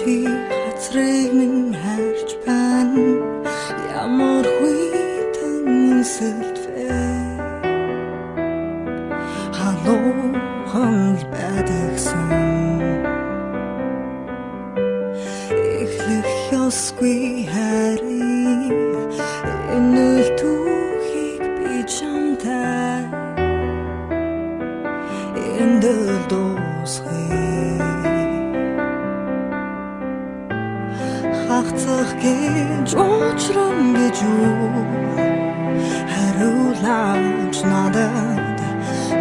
чи хацрыг минь харж байна ямар хүйтэн сэлтвэ халуухан байдагсан эхлэх ёсгүй харин энэ түүхийг би чамтай эндэл дуусгая хахцах гэж уучран гэж юу хариулаач надад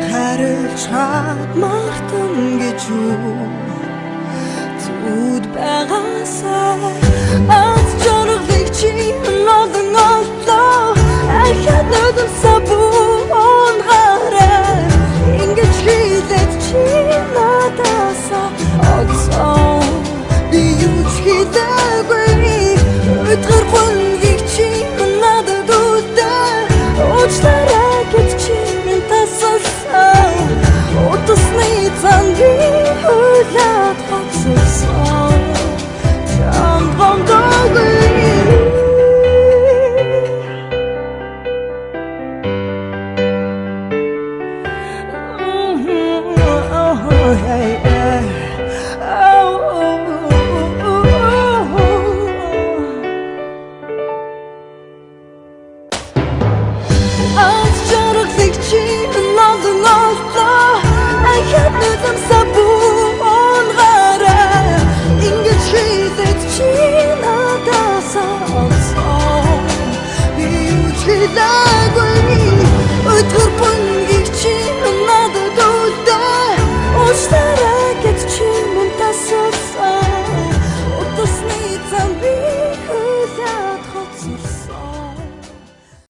харилж хаад мартан гэж юу зүуд байгаасаа аз жаргалыг чи надад оллоо ахад нүдэн сабуун хараа ингэж хийлээд чи надасаа оцоо би юу ч хийдэггүй өдөр хүнгийг чи надад үдээ уучлаарай гэж чи минь тасалсан утасны цанги хөлөөд хацсан чамбам доггүй Love